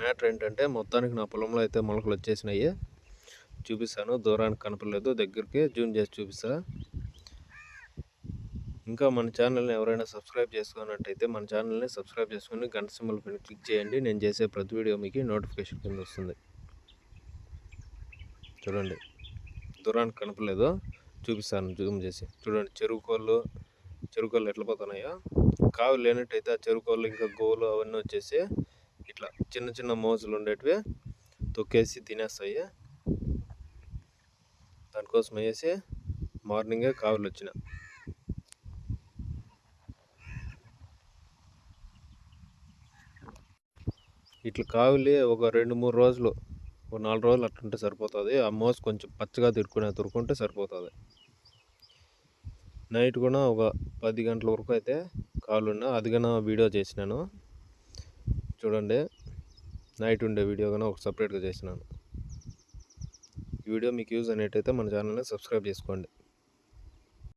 Matter ఏంటంటే మొత్తానికి నా పొలంలో అయితే మొలకలు వచ్చేసినాయి. చూపిస్తాను, దూరానికి కనపడలేదు, దగ్గరికి జూమ్ చేసి చూపిస్తా. ఇంకా మన ఛానల్ని ఎవరైనా సబ్స్క్రైబ్ చేసుకున్నట్టయితే మన ఛానల్ని సబ్స్క్రైబ్ చేసుకుని గంట సింబల్ పైన క్లిక్ చేయండి. నేను చేసే ప్రతి వీడియో మీకు నోటిఫికేషన్ కింద వస్తుంది. చూడండి, దూరానికి కనపడలేదు, చూపిస్తాను జూమ్ చేసి. చూడండి చెరుకు కోళ్ళు ఎట్లా పోతున్నాయో. కావు లేనట్టయితే ఆ చెరుకు కోళ్ళు ఇంకా గోవులు అవన్నీ వచ్చేసి ఇట్లా చిన్న చిన్న మోజులు ఉండేటివి తొక్కేసి తినేస్తాయి. దానికోసం వేసి మార్నింగే కావులు వచ్చిన. ఇట్లా కావులి ఒక 2-3 రోజులు, ఒక 4 రోజులు అట్లుంటే సరిపోతుంది. ఆ మోసు కొంచెం పచ్చగా తురుకుంటే సరిపోతుంది. నైట్ కూడా ఒక 10 గంటల వరకు అయితే కావులున్నా, అది కూడా వీడియో చేసినాను చూడండి. నైట్ ఉండే వీడియో కానీ ఒక సపరేట్గా చేసినాను. ఈ వీడియో మీకు యూజ్ అనేటైతే మన ఛానల్ని సబ్స్క్రైబ్ చేసుకోండి.